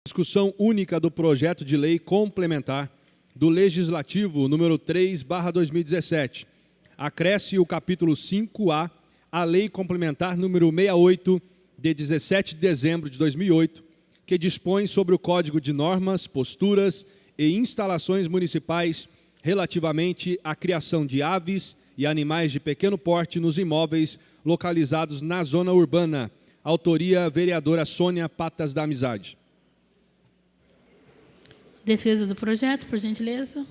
Discussão única do projeto de lei complementar do Legislativo número 3/2017. Acresce o capítulo 5A à Lei Complementar número 68, de 17 de dezembro de 2008, que dispõe sobre o Código de Normas, Posturas e Instalações Municipais relativamente à criação de aves e animais de pequeno porte nos imóveis localizados na zona urbana. Autoria, vereadora Sônia Patas da Amizade. Defesa do projeto, por gentileza.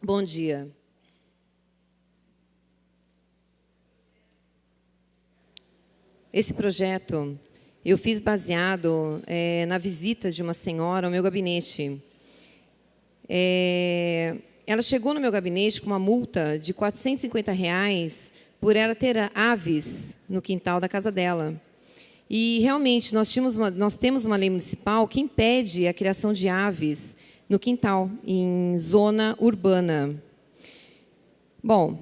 Bom dia. Esse projeto eu fiz baseado na visita de uma senhora ao meu gabinete. Ela chegou no meu gabinete com uma multa de R$ 450 por ela ter aves no quintal da casa dela. E, realmente, nós temos uma lei municipal que impede a criação de aves no quintal, em zona urbana. Bom,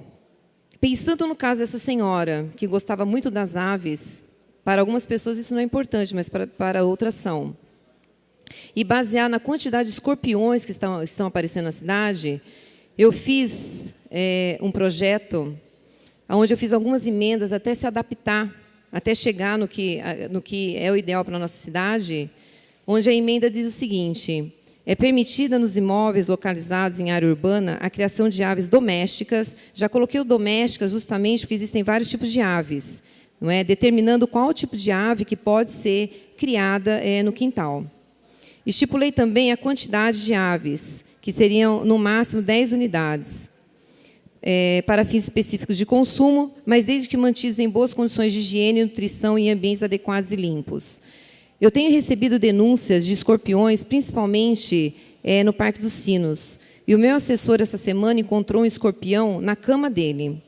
pensando no caso dessa senhora, que gostava muito das aves, para algumas pessoas isso não é importante, mas para outras são. E baseado na quantidade de escorpiões que estão aparecendo na cidade, eu fiz um projeto onde eu fiz algumas emendas até se adaptar, até chegar no que é o ideal para a nossa cidade, onde a emenda diz o seguinte: é permitida nos imóveis localizados em área urbana a criação de aves domésticas. Já coloquei o domésticas justamente porque existem vários tipos de aves, não é? Determinando qual tipo de ave que pode ser criada no quintal. Estipulei também a quantidade de aves, que seriam, no máximo, 10 unidades, para fins específicos de consumo, mas desde que mantidos em boas condições de higiene, nutrição e ambientes adequados e limpos. Eu tenho recebido denúncias de escorpiões, principalmente no Parque dos Sinos. E o meu assessor, essa semana, encontrou um escorpião na cama dele.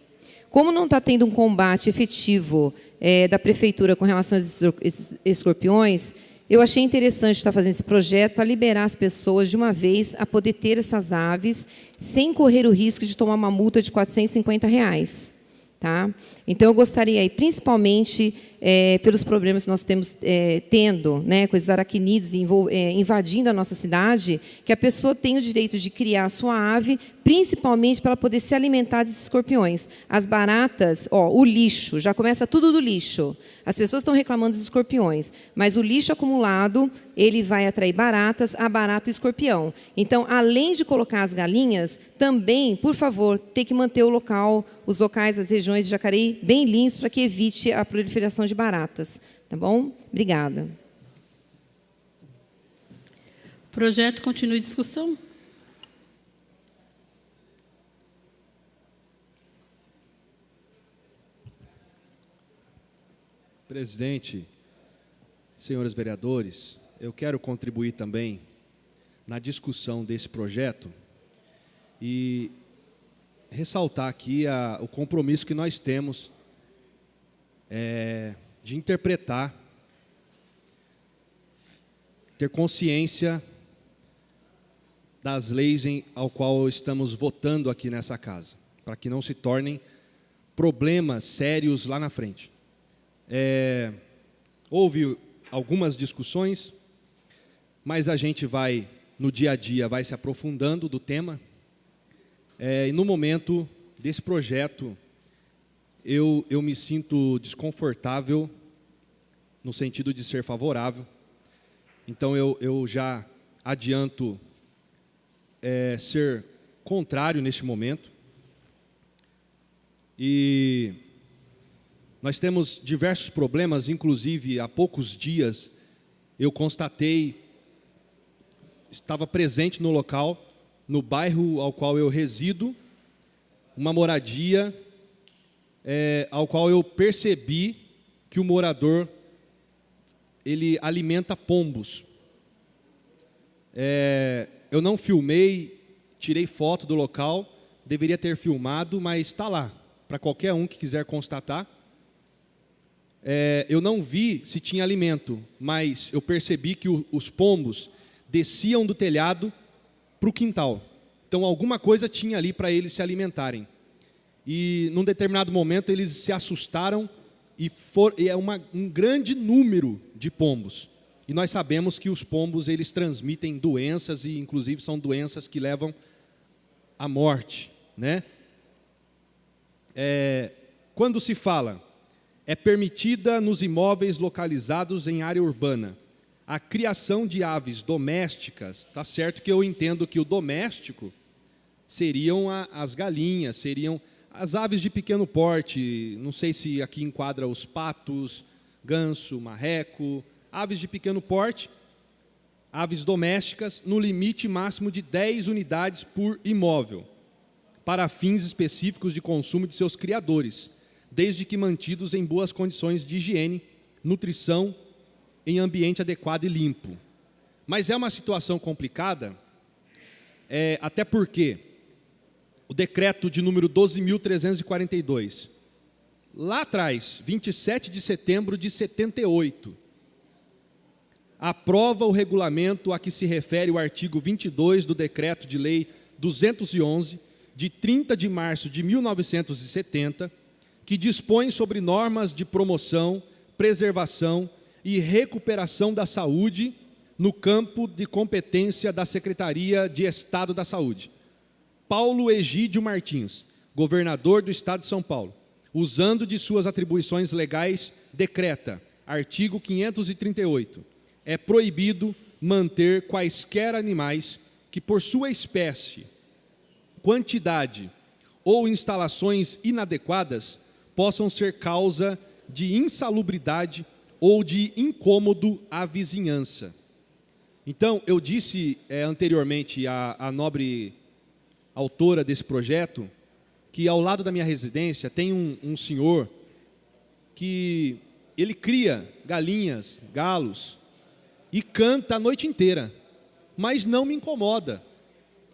Como não está tendo um combate efetivo da prefeitura com relação a esses escorpiões, eu achei interessante estar fazendo esse projeto para liberar as pessoas, de uma vez, a poder ter essas aves, sem correr o risco de tomar uma multa de R$ 450. Tá? Então, eu gostaria, aí, principalmente pelos problemas que nós temos né, com esses aracnídeos invadindo a nossa cidade, que a pessoa tenha o direito de criar a sua ave, principalmente para ela poder se alimentar desses escorpiões. As baratas, o lixo, já começa tudo do lixo. As pessoas estão reclamando dos escorpiões, mas o lixo acumulado, ele vai atrair baratas, a barata e o escorpião. Então, além de colocar as galinhas, também, por favor, tem que manter o local, os locais, as regiões de Jacareí bem limpos para que evite a proliferação de baratas. Tá bom? Obrigada. O projeto continua em discussão. Presidente, senhores vereadores, eu quero contribuir também na discussão desse projeto e ressaltar aqui o compromisso que nós temos de interpretar, ter consciência das leis ao qual estamos votando aqui nessa casa, para que não se tornem problemas sérios lá na frente. Houve algumas discussões, mas a gente vai, no dia a dia, vai se aprofundando do tema. E no momento desse projeto, eu me sinto desconfortável no sentido de ser favorável. Então, eu já adianto ser contrário neste momento. E nós temos diversos problemas, inclusive, há poucos dias, eu constatei, estava presente no local, no bairro ao qual eu resido, uma moradia ao qual eu percebi que o morador, ele alimenta pombos. Eu não filmei, tirei foto do local, deveria ter filmado, mas está lá, para qualquer um que quiser constatar. eu não vi se tinha alimento, mas eu percebi que os pombos desciam do telhado para o quintal. Então, alguma coisa tinha ali para eles se alimentarem. E, num determinado momento, eles se assustaram e é um grande número de pombos. E nós sabemos que os pombos, eles transmitem doenças e, inclusive, são doenças que levam à morte, né? Quando se fala, é permitida nos imóveis localizados em área urbana a criação de aves domésticas. Tá certo que eu entendo que o doméstico seriam as galinhas, seriam as aves de pequeno porte, não sei se aqui enquadra os patos, ganso, marreco, aves de pequeno porte, aves domésticas, no limite máximo de 10 unidades por imóvel, para fins específicos de consumo de seus criadores, desde que mantidos em boas condições de higiene, nutrição, em ambiente adequado e limpo. Mas é uma situação complicada, até porque o decreto de número 12.342, lá atrás, 27 de setembro de 78, aprova o regulamento a que se refere o artigo 22 do decreto de lei 211, de 30 de março de 1970, que dispõe sobre normas de promoção, preservação e recuperação da saúde no campo de competência da Secretaria de Estado da Saúde. Paulo Egídio Martins, governador do Estado de São Paulo, usando de suas atribuições legais, decreta, artigo 538, é proibido manter quaisquer animais que por sua espécie, quantidade ou instalações inadequadas possam ser causa de insalubridade ou de incômodo à vizinhança. Então, eu disse anteriormente à nobre autora desse projeto, que ao lado da minha residência tem um senhor que ele cria galinhas, galos, e canta a noite inteira, mas não me incomoda.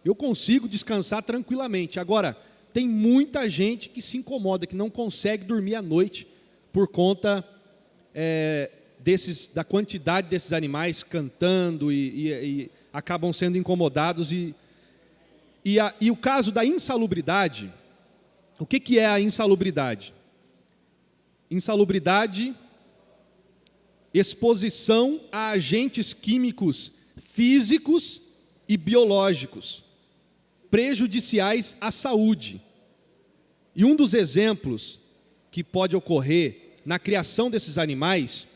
Eu consigo descansar tranquilamente. Agora, tem muita gente que se incomoda, que não consegue dormir à noite por conta da quantidade desses animais cantando e acabam sendo incomodados. E o caso da insalubridade, o que é a insalubridade? Insalubridade, exposição a agentes químicos físicos e biológicos, prejudiciais à saúde. E um dos exemplos que pode ocorrer na criação desses animais,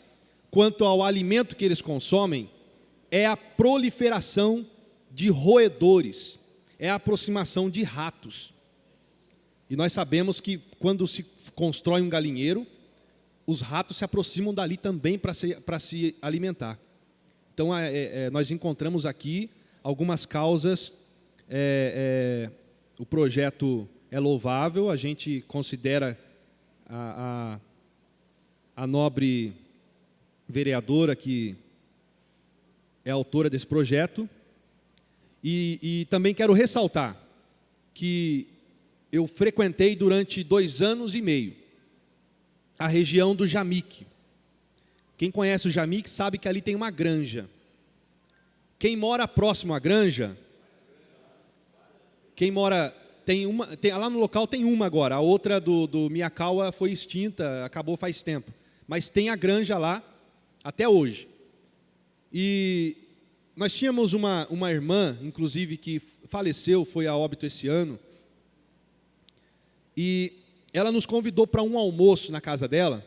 quanto ao alimento que eles consomem, é a proliferação de roedores, é a aproximação de ratos. E nós sabemos que quando se constrói um galinheiro, os ratos se aproximam dali também para se alimentar. Então, nós encontramos aqui algumas causas. O projeto é louvável, a gente considera a nobre vereadora que é autora desse projeto. E também quero ressaltar que eu frequentei durante 2 anos e meio a região do Jamique. Quem conhece o Jamique sabe que ali tem uma granja. Quem mora próximo à granja, lá no local tem uma agora, a outra do Miakawa foi extinta, acabou faz tempo. Mas tem a granja lá até hoje. E nós tínhamos uma irmã, inclusive, que faleceu, foi a óbito esse ano, e ela nos convidou para um almoço na casa dela,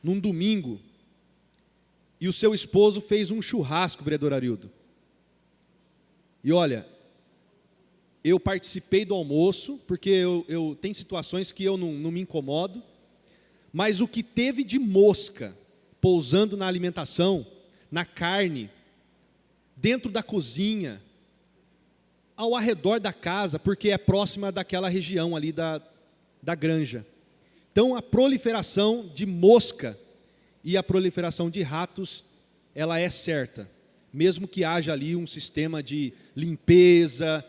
num domingo, e o seu esposo fez um churrasco, vereador Arildo. E olha, eu participei do almoço, porque eu tenho situações que eu não me incomodo, mas o que teve de mosca pousando na alimentação, na carne, dentro da cozinha, ao arredor da casa, porque é próxima daquela região ali da granja. Então, a proliferação de mosca e a proliferação de ratos, ela é certa, mesmo que haja ali um sistema de limpeza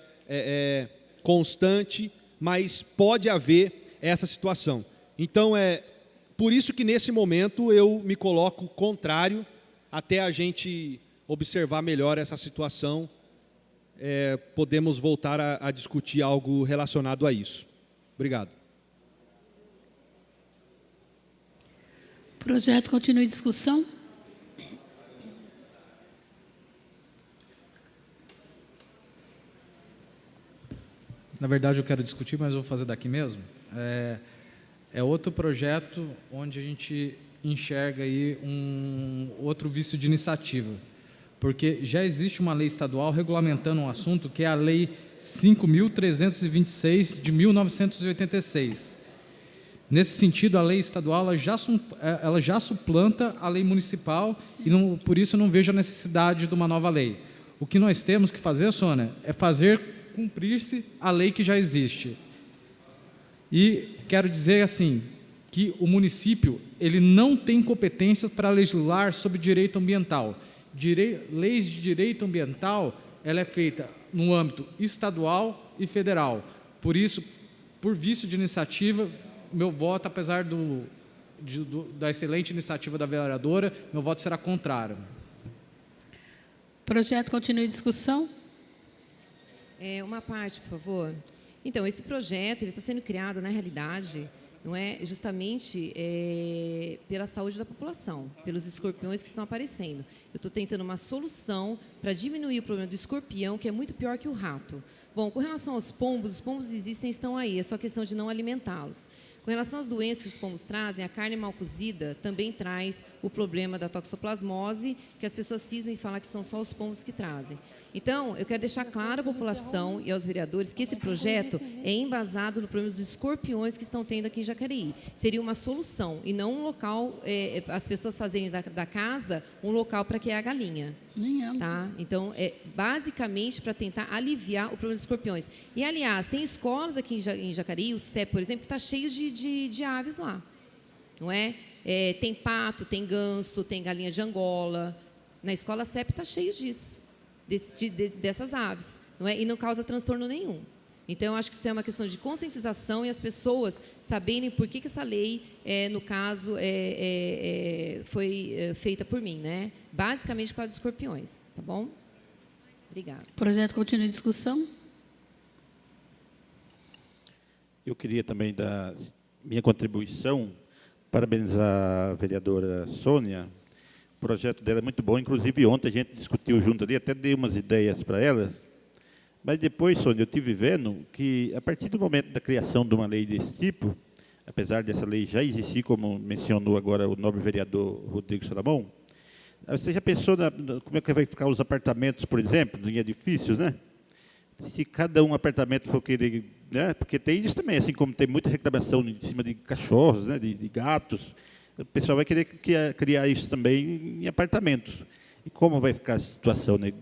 constante, mas pode haver essa situação. Então, por isso que, nesse momento, eu me coloco contrário até a gente observar melhor essa situação. Podemos voltar a discutir algo relacionado a isso. Obrigado. O projeto continua em discussão. Na verdade, eu quero discutir, mas vou fazer daqui mesmo. É outro projeto onde a gente enxerga aí um outro vício de iniciativa, porque já existe uma lei estadual regulamentando um assunto que é a Lei 5.326 de 1986. Nesse sentido, a lei estadual ela já suplanta a lei municipal e por isso eu não vejo a necessidade de uma nova lei. O que nós temos que fazer, Sônia, é fazer cumprir-se a lei que já existe. E quero dizer assim, que o município ele não tem competências para legislar sobre direito ambiental. Leis de direito ambiental, ela é feita no âmbito estadual e federal. Por isso, por vício de iniciativa, meu voto, apesar da excelente iniciativa da vereadora, meu voto será contrário. O projeto continua em discussão. Uma parte, por favor. Então, esse projeto ele está sendo criado, na realidade, não é justamente pela saúde da população, pelos escorpiões que estão aparecendo. Eu estou tentando uma solução para diminuir o problema do escorpião, que é muito pior que o rato. Bom, com relação aos pombos, os pombos existem e estão aí, é só questão de não alimentá-los. Com relação às doenças que os pombos trazem, a carne mal cozida também traz o problema da toxoplasmose, que as pessoas cismam e falam que são só os pombos que trazem. Então, eu quero deixar claro à população e aos vereadores que esse projeto é embasado no problema dos escorpiões que estão tendo aqui em Jacareí. Seria uma solução e não um local, as pessoas fazerem da casa um local para criar a galinha. Tá? Então, basicamente para tentar aliviar o problema dos escorpiões. E, aliás, tem escolas aqui em Jacareí, o CEP, por exemplo, que está cheio de aves lá. Não é? Tem pato, tem ganso, tem galinha de Angola. Na escola CEP está cheio disso. Dessas aves, não é? E não causa transtorno nenhum. Então, eu acho que isso é uma questão de conscientização e as pessoas saberem por que essa lei, no caso, foi feita por mim, né? Basicamente por causa dos escorpiões, tá bom? Obrigada. O projeto continua em discussão. Eu queria também dar minha contribuição, parabenizar a vereadora Sônia. O projeto dela é muito bom, inclusive ontem a gente discutiu junto ali, até dei umas ideias para elas, mas depois, Sônia, eu estive vendo que, a partir do momento da criação de uma lei desse tipo, apesar dessa lei já existir, como mencionou agora o nobre vereador Rodrigo Salomão, você já pensou como é que vai ficar os apartamentos, por exemplo, em edifícios, né? Se cada apartamento for querer, né? Porque tem isso também, assim como tem muita reclamação em cima de cachorros, né? de gatos, o pessoal vai querer criar isso também em apartamentos. E como vai ficar a situação, né?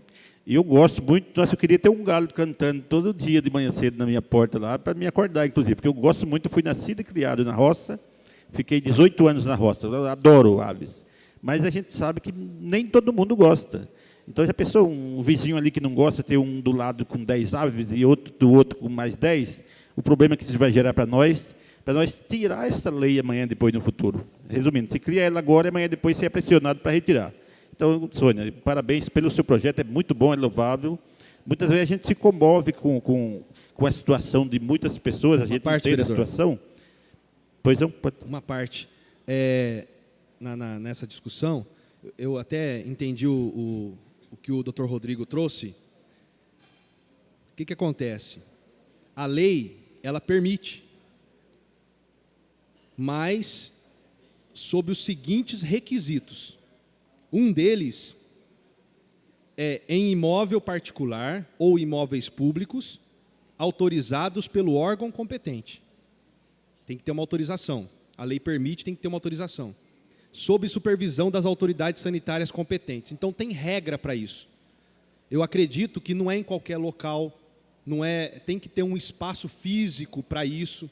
E eu gosto muito, nossa, eu queria ter um galo cantando todo dia de manhã cedo na minha porta lá, para me acordar, inclusive, porque eu gosto muito, eu fui nascido e criado na roça, fiquei 18 anos na roça, eu adoro aves. Mas a gente sabe que nem todo mundo gosta. Então, já pensou um vizinho ali que não gosta, ter um do lado com 10 aves e outro do outro com mais 10? O problema que isso vai gerar para nós tirar essa lei amanhã depois no futuro. Resumindo, se cria ela agora e amanhã depois você é pressionado para retirar. Então, Sônia, parabéns pelo seu projeto, é muito bom, é louvável. Muitas vezes a gente se comove com a situação de muitas pessoas, a gente não tem a situação. Pois não? Uma parte. Nessa discussão, eu até entendi o que o Dr. Rodrigo trouxe. O que acontece? A lei, ela permite, mas sob os seguintes requisitos. Um deles é em imóvel particular ou imóveis públicos autorizados pelo órgão competente. Tem que ter uma autorização. A lei permite, tem que ter uma autorização. Sob supervisão das autoridades sanitárias competentes. Então, tem regra para isso. Eu acredito que não é em qualquer local, tem que ter um espaço físico para isso,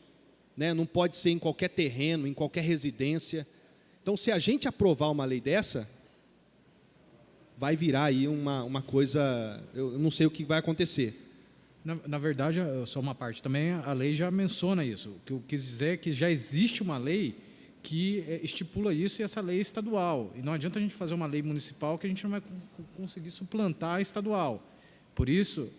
né? Não pode ser em qualquer terreno, em qualquer residência. Então, se a gente aprovar uma lei dessa, vai virar aí uma coisa, eu não sei o que vai acontecer. Na verdade, só uma parte também, a lei já menciona isso. O que eu quis dizer é que já existe uma lei que estipula isso, e essa lei é estadual. E não adianta a gente fazer uma lei municipal que a gente não vai conseguir suplantar a estadual. Por isso,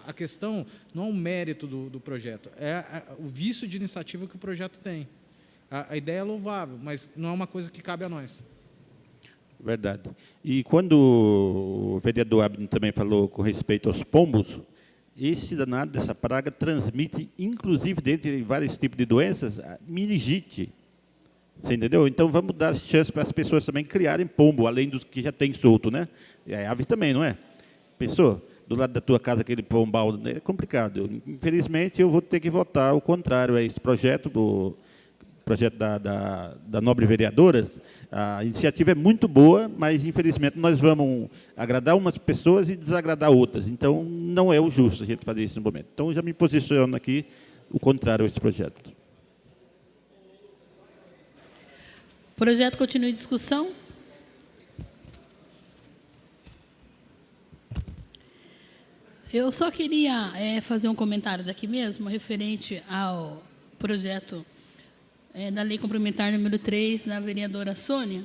a questão não é o mérito do projeto, é o vício de iniciativa que o projeto tem. A ideia é louvável, mas não é uma coisa que cabe a nós. Verdade. E quando o vereador Abner também falou com respeito aos pombos, esse danado dessa praga transmite, inclusive, dentre vários tipos de doenças, a meningite. Você entendeu? Então, vamos dar chance para as pessoas também criarem pombo, além dos que já tem solto, né? E a ave também, não é? Pensou? Do lado da tua casa, aquele pombal, é complicado. Infelizmente, eu vou ter que votar o contrário a esse projeto, da nobre vereadora. A iniciativa é muito boa, mas, infelizmente, nós vamos agradar umas pessoas e desagradar outras. Então, não é o justo a gente fazer isso no momento. Então, eu já me posiciono aqui o contrário a esse projeto. O projeto continua em discussão. Eu só queria fazer um comentário daqui mesmo, referente ao projeto da Lei Complementar número 3, da vereadora Sônia.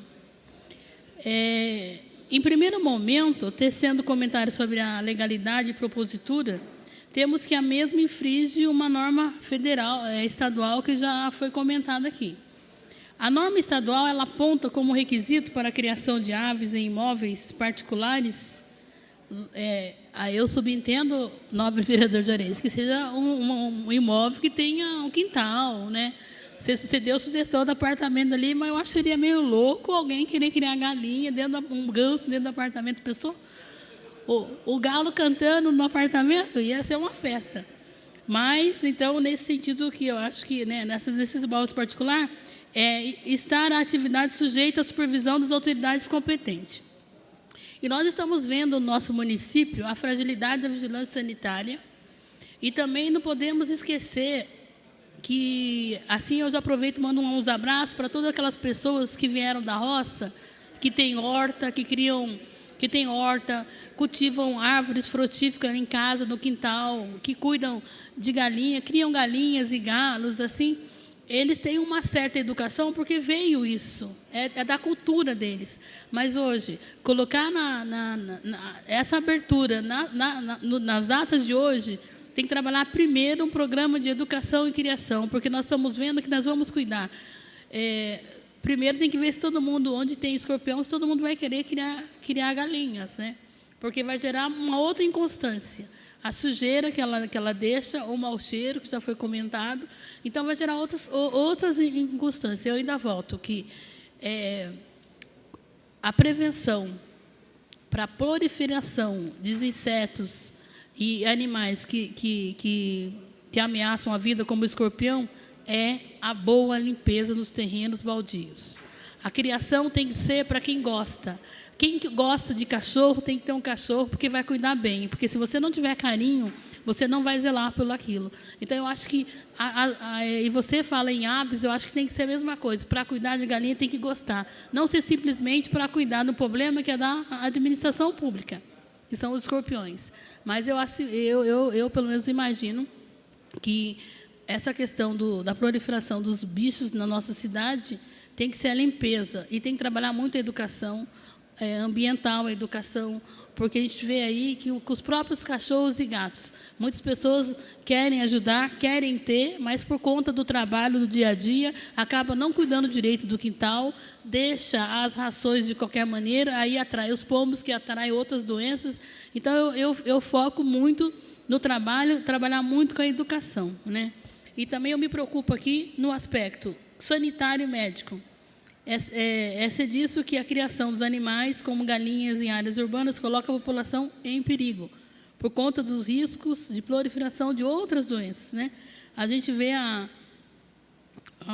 Em primeiro momento, tecendo comentário sobre a legalidade e propositura, temos que a mesma infringe uma norma federal, estadual, que já foi comentada aqui. A norma estadual, ela aponta como requisito para a criação de aves em imóveis particulares, eu subentendo, nobre vereador de Areias, que seja um imóvel que tenha um quintal, né? Você deu sugestão do apartamento ali, mas eu acho que seria meio louco alguém querer criar galinha, um ganso dentro do apartamento. Pessoa, o galo cantando no apartamento ia ser uma festa. Mas, então, nesse sentido que eu acho que, né, nesses imóveis particulares, estar a atividade sujeita à supervisão das autoridades competentes. E nós estamos vendo no nosso município a fragilidade da vigilância sanitária, e também não podemos esquecer que, assim, eu já aproveito e mando uns abraços para todas aquelas pessoas que vieram da roça, que têm horta, cultivam árvores frutíferas em casa, no quintal, que cuidam de galinha, criam galinhas e galos, assim. Eles têm uma certa educação porque veio isso, é da cultura deles. Mas hoje, colocar essa abertura nas datas de hoje, tem que trabalhar primeiro um programa de educação e criação, porque nós estamos vendo que nós vamos cuidar. Primeiro tem que ver se todo mundo, onde tem escorpião, se todo mundo vai querer criar galinhas, né? Porque vai gerar uma outra inconstância. A sujeira que ela deixa, o mau cheiro, que já foi comentado. Então, vai gerar outras inconstâncias. Eu ainda volto que a prevenção para a proliferação de insetos e animais que ameaçam a vida, como o escorpião, é a boa limpeza nos terrenos baldios. A criação tem que ser para quem gosta. Quem gosta de cachorro tem que ter um cachorro, porque vai cuidar bem. Porque se você não tiver carinho, você não vai zelar pelo aquilo. Então, eu acho que... e você fala em aves, eu acho que tem que ser a mesma coisa. Para cuidar de galinha, tem que gostar. Não ser simplesmente para cuidar do problema que é da administração pública, que são os escorpiões. Mas eu pelo menos, imagino que essa questão da proliferação dos bichos na nossa cidade tem que ser a limpeza, e tem que trabalhar muito a educação ambiental, a educação, porque a gente vê aí que os próprios cachorros e gatos, muitas pessoas querem ajudar, querem ter, mas por conta do trabalho do dia a dia, acaba não cuidando direito do quintal, deixa as rações de qualquer maneira, aí atrai os pombos, que atraem outras doenças. Então, eu foco muito no trabalhar muito com a educação, né? E também eu me preocupo aqui no aspecto sanitário e médico. É disso que a criação dos animais, como galinhas em áreas urbanas, coloca a população em perigo, por conta dos riscos de proliferação de outras doenças, né? A gente vê a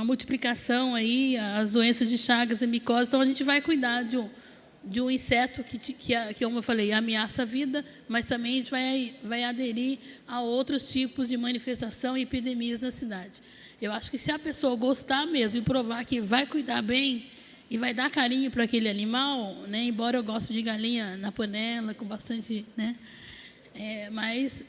multiplicação aí, as doenças de Chagas e micose, então a gente vai cuidar de um inseto que, como eu falei, ameaça a vida, mas também a gente vai aderir a outros tipos de manifestação e epidemias na cidade. Eu acho que se a pessoa gostar mesmo e provar que vai cuidar bem e vai dar carinho para aquele animal, né, embora eu goste de galinha na panela, com bastante... Né, mas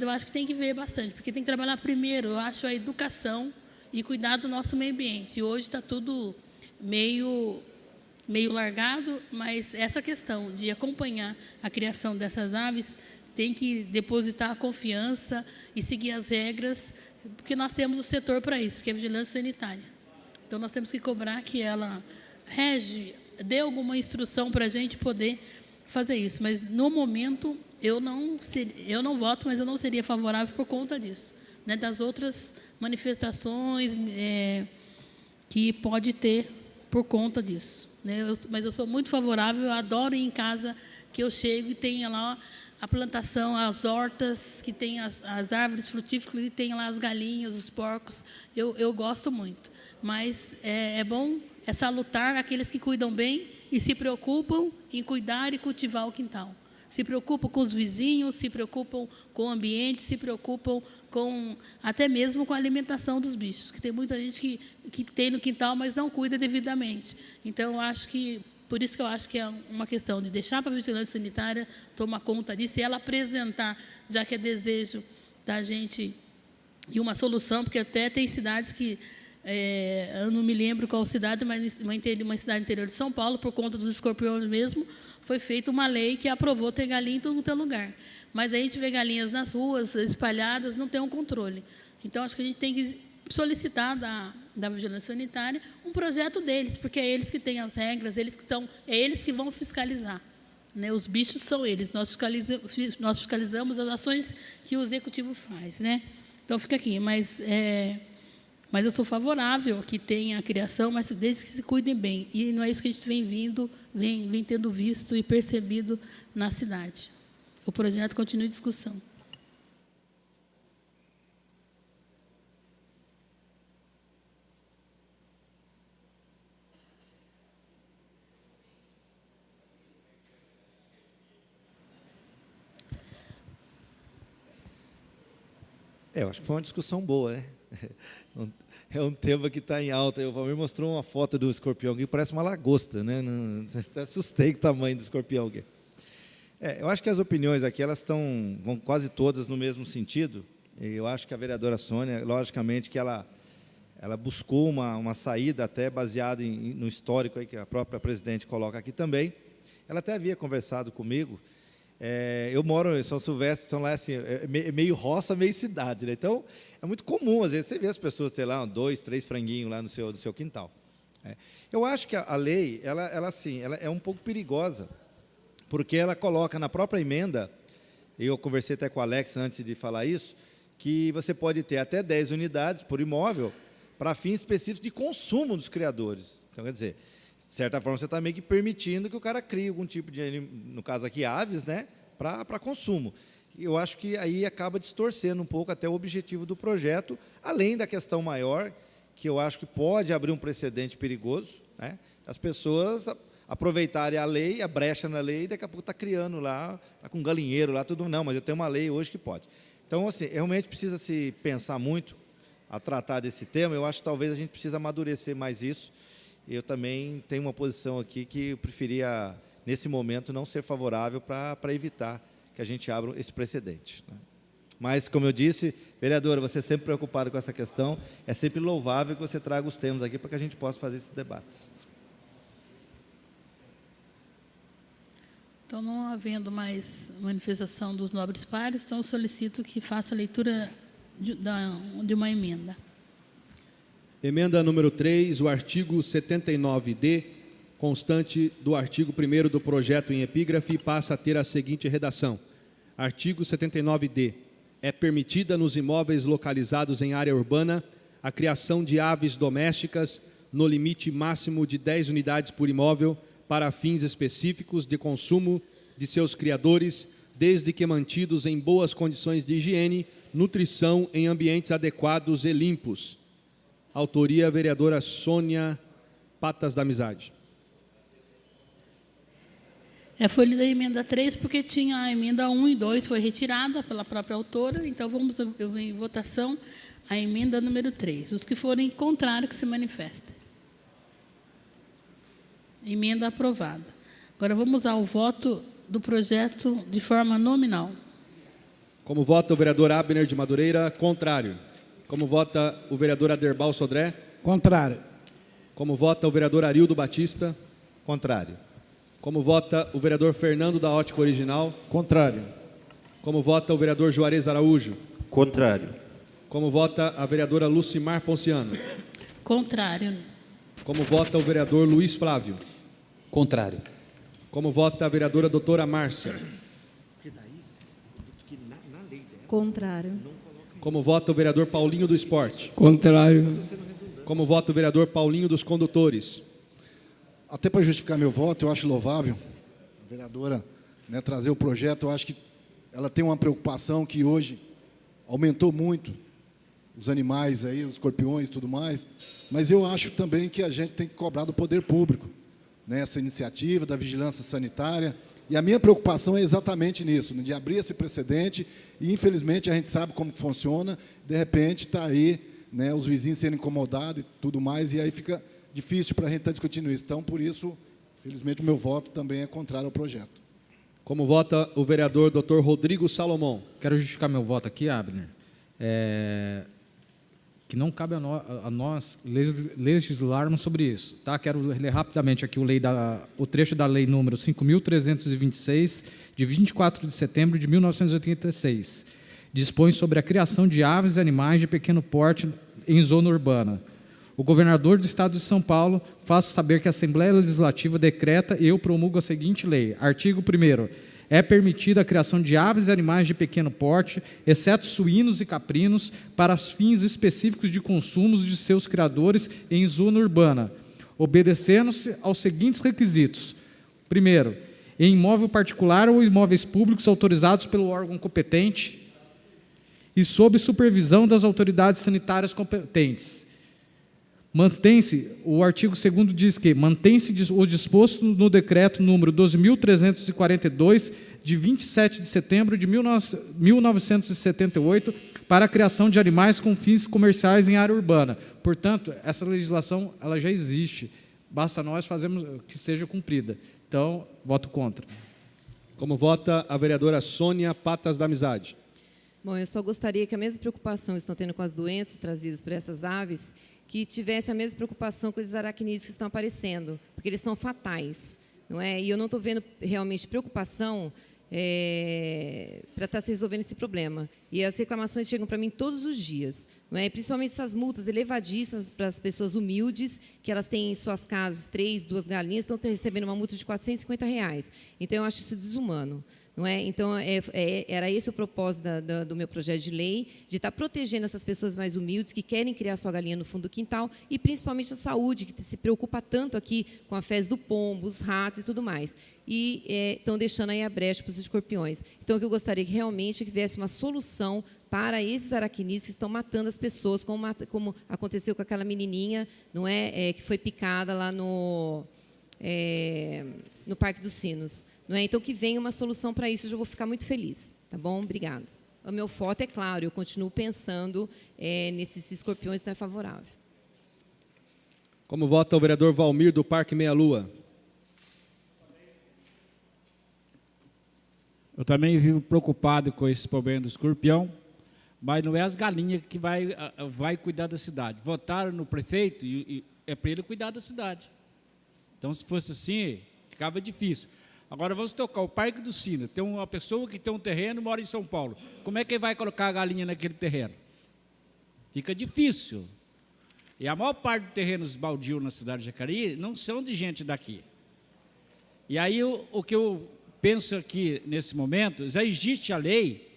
eu acho que tem que ver bastante, porque tem que trabalhar primeiro, eu acho, a educação e cuidar do nosso meio ambiente. E hoje está tudo meio largado, mas essa questão de acompanhar a criação dessas aves tem que depositar a confiança e seguir as regras, porque nós temos o setor para isso, que é a vigilância sanitária. Então, nós temos que cobrar que ela dê alguma instrução para a gente poder fazer isso. Mas, no momento, eu não voto, mas eu não seria favorável por conta disso, né, das outras manifestações que pode ter por conta disso. Né? Mas eu sou muito favorável, eu adoro ir em casa que eu chego e tenha lá a plantação, as hortas, que tem as árvores frutíferas e tem lá as galinhas, os porcos. Eu gosto muito. Mas é bom, é salutar aqueles que cuidam bem e se preocupam em cuidar e cultivar o quintal. Se preocupam com os vizinhos, se preocupam com o ambiente, se preocupam até mesmo com a alimentação dos bichos, que tem muita gente que tem no quintal, mas não cuida devidamente. Então, por isso que eu acho que é uma questão de deixar para a vigilância sanitária tomar conta disso e ela apresentar, já que é desejo da gente, e uma solução, porque até tem cidades que, eu não me lembro qual cidade, mas uma cidade interior de São Paulo, por conta dos escorpiões mesmo, foi feita uma lei que aprovou ter galinha em todo lugar. Mas a gente vê galinhas nas ruas, espalhadas, não tem um controle. Então, acho que a gente tem que solicitar da vigilância sanitária um projeto deles, porque é eles que têm as regras, é eles que vão fiscalizar. Né? Os bichos são eles, nós fiscalizamos as ações que o executivo faz. Né? Então, fica aqui, mas eu sou favorável que tenha a criação, mas desde que se cuidem bem. E não é isso que a gente vem tendo visto e percebido na cidade. O projeto continua em discussão. Eu acho que foi uma discussão boa, né? É um tema que está em alta. O Valmir mostrou uma foto do escorpião que parece uma lagosta, né? Até assustei com o tamanho do escorpião aqui. Eu acho que as opiniões aqui vão quase todas no mesmo sentido. E eu acho que a vereadora Sônia, logicamente, que ela buscou uma saída até baseada no histórico aí que a própria presidente coloca aqui também. Ela até havia conversado comigo. Eu moro em São Silvestre, são lá assim, meio roça, meio cidade, né? Então, é muito comum, às vezes, você vê as pessoas ter lá 2, 3 franguinhos lá no seu quintal. Eu acho que a lei, ela é um pouco perigosa, porque ela coloca na própria emenda, eu conversei até com o Alex antes de falar isso, que você pode ter até 10 unidades por imóvel para fins específicos de consumo dos criadores. Então, quer dizer, de certa forma, você está meio que permitindo que o cara crie algum tipo de, no caso aqui, aves, né, para consumo. Eu acho que aí acaba distorcendo um pouco até o objetivo do projeto, além da questão maior, que eu acho que pode abrir um precedente perigoso, né, as pessoas aproveitarem a lei, a brecha na lei, e daqui a pouco está criando lá, está com um galinheiro lá, tudo. Não, mas eu tenho uma lei hoje que pode. Então, assim, realmente precisa se pensar muito a tratar desse tema. Eu acho que talvez a gente precise amadurecer mais isso. Eu também tenho uma posição aqui que eu preferia, nesse momento, não ser favorável para evitar que a gente abra esse precedente. Né? Mas, como eu disse, vereadora, você é sempre preocupada com essa questão, é sempre louvável que você traga os temas aqui para que a gente possa fazer esses debates. Então, não havendo mais manifestação dos nobres pares, então eu solicito que faça a leitura de uma emenda. Emenda número 3, o artigo 79D, constante do artigo 1º do projeto em epígrafe, passa a ter a seguinte redação. Artigo 79D. É permitida nos imóveis localizados em área urbana a criação de aves domésticas no limite máximo de 10 unidades por imóvel para fins específicos de consumo de seus criadores, desde que mantidos em boas condições de higiene, nutrição em ambientes adequados e limpos. Autoria, vereadora Sônia Patas da Amizade. Foi lida a emenda 3, porque tinha a emenda 1 e 2, foi retirada pela própria autora, então vamos em votação a emenda número 3. Os que forem contrários, que se manifestem. Emenda aprovada. Agora vamos ao voto do projeto de forma nominal. Como vota o vereador Abner de Madureira, contrário. Como vota o vereador Aderbal Sodré? Contrário. Como vota o vereador Arildo Batista? Contrário. Como vota o vereador Fernando da Ótica Original? Contrário. Como vota o vereador Juarez Araújo? Contrário. Como vota a vereadora Lucimar Ponciano? Contrário. Como vota o vereador Luiz Flávio? Contrário. Como vota a vereadora doutora Márcia? Contrário. Como vota o vereador Paulinho do Esporte? Contrário. Como vota o vereador Paulinho dos Condutores? Até para justificar meu voto, eu acho louvável a vereadora, né, trazer o projeto. Eu acho que ela tem uma preocupação que hoje aumentou muito os animais, aí, os escorpiões e tudo mais, mas eu acho também que a gente tem que cobrar do poder público, né, essa iniciativa da vigilância sanitária. E a minha preocupação é exatamente nisso, de abrir esse precedente, e infelizmente a gente sabe como funciona, de repente está aí, né, os vizinhos sendo incomodados e tudo mais, e aí fica difícil para a gente estar discutindo isso. Então, por isso, felizmente, o meu voto também é contrário ao projeto. Como vota o vereador Dr. Rodrigo Salomão? Quero justificar meu voto aqui, Abner, que não cabe a nós legislarmos sobre isso. Tá? Quero ler rapidamente aqui o trecho da lei número 5.326, de 24 de setembro de 1986. Dispõe sobre a criação de aves e animais de pequeno porte em zona urbana. O governador do Estado de São Paulo faz saber que a Assembleia Legislativa decreta e eu promulgo a seguinte lei. Artigo 1º. É permitida a criação de aves e animais de pequeno porte, exceto suínos e caprinos, para fins específicos de consumo de seus criadores em zona urbana, obedecendo-se aos seguintes requisitos. Primeiro, em imóvel particular ou imóveis públicos autorizados pelo órgão competente e sob supervisão das autoridades sanitárias competentes. Mantém-se, o artigo 2º diz que mantém-se o disposto no decreto número 12.342, de 27 de setembro de 1978, para a criação de animais com fins comerciais em área urbana. Portanto, essa legislação ela já existe, basta nós fazermos que seja cumprida. Então, voto contra. Como vota a vereadora Sônia Patas da Amizade? Bom, eu só gostaria que a mesma preocupação que estão tendo com as doenças trazidas por essas aves, que tivesse a mesma preocupação com os aracnídeos que estão aparecendo, porque eles são fatais, não é? E eu não estou vendo realmente preocupação para estar se resolvendo esse problema. E as reclamações chegam para mim todos os dias, não é? Principalmente essas multas elevadíssimas para as pessoas humildes, que elas têm em suas casas 3, 2 galinhas, estão recebendo uma multa de R$450. Então, eu acho isso desumano. Não é? Então, era esse o propósito do meu projeto de lei, de estar protegendo essas pessoas mais humildes que querem criar sua galinha no fundo do quintal e, principalmente, a saúde, que se preocupa tanto aqui com a fezes do pombo, os ratos e tudo mais. E estão deixando aí a brecha para os escorpiões. Então, o que eu gostaria que realmente tivesse uma solução para esses aracnídeos que estão matando as pessoas, como aconteceu com aquela menininha, não é, que foi picada lá no Parque dos Sinos. Não é? Então, que venha uma solução para isso, eu já vou ficar muito feliz. Tá bom? Obrigada. O meu voto, é claro, eu continuo pensando nesses escorpiões, então é favorável. Como vota o vereador Valmir do Parque Meia Lua? Eu também vivo preocupado com esse problema do escorpião, mas não é as galinhas que vai cuidar da cidade. Votaram no prefeito e é para ele cuidar da cidade. Então, se fosse assim, ficava difícil. Agora, vamos tocar o Parque do Sino. Tem uma pessoa que tem um terreno e mora em São Paulo. Como é que ele vai colocar a galinha naquele terreno? Fica difícil. E a maior parte dos terrenos baldios na cidade de Jacareí não são de gente daqui. E aí, o que eu penso aqui, nesse momento, já existe a lei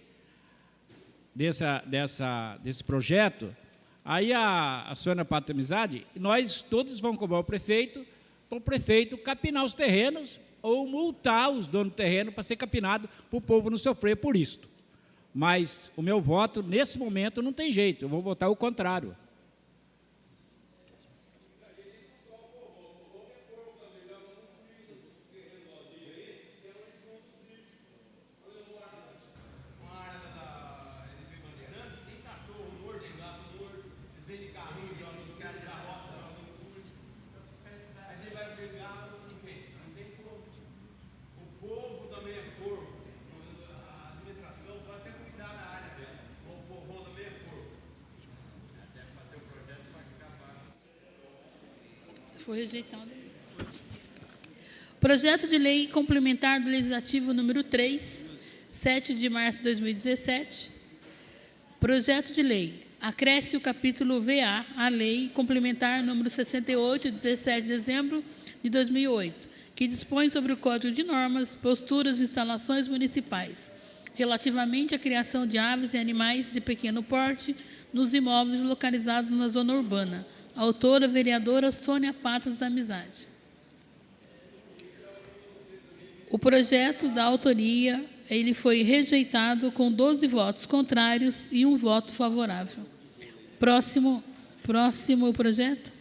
desse projeto. Aí, a Sônia Pata Amizade, nós todos vamos cobrar o prefeito, para o prefeito capinar os terrenos ou multar os donos do terreno para ser capinado, para o povo não sofrer por isto. Mas o meu voto, nesse momento, não tem jeito, eu vou votar o contrário. Foi rejeitado. Projeto de Lei Complementar do Legislativo número 3, 7 de março de 2017. Projeto de Lei. Acresce o capítulo VA à Lei Complementar número 68, 17 de dezembro de 2008, que dispõe sobre o Código de Normas, Posturas e Instalações Municipais, relativamente à criação de aves e animais de pequeno porte nos imóveis localizados na zona urbana. Autora, vereadora Sônia Patas Amizade. O projeto da autoria, ele foi rejeitado com 12 votos contrários e 1 voto favorável. Próximo projeto.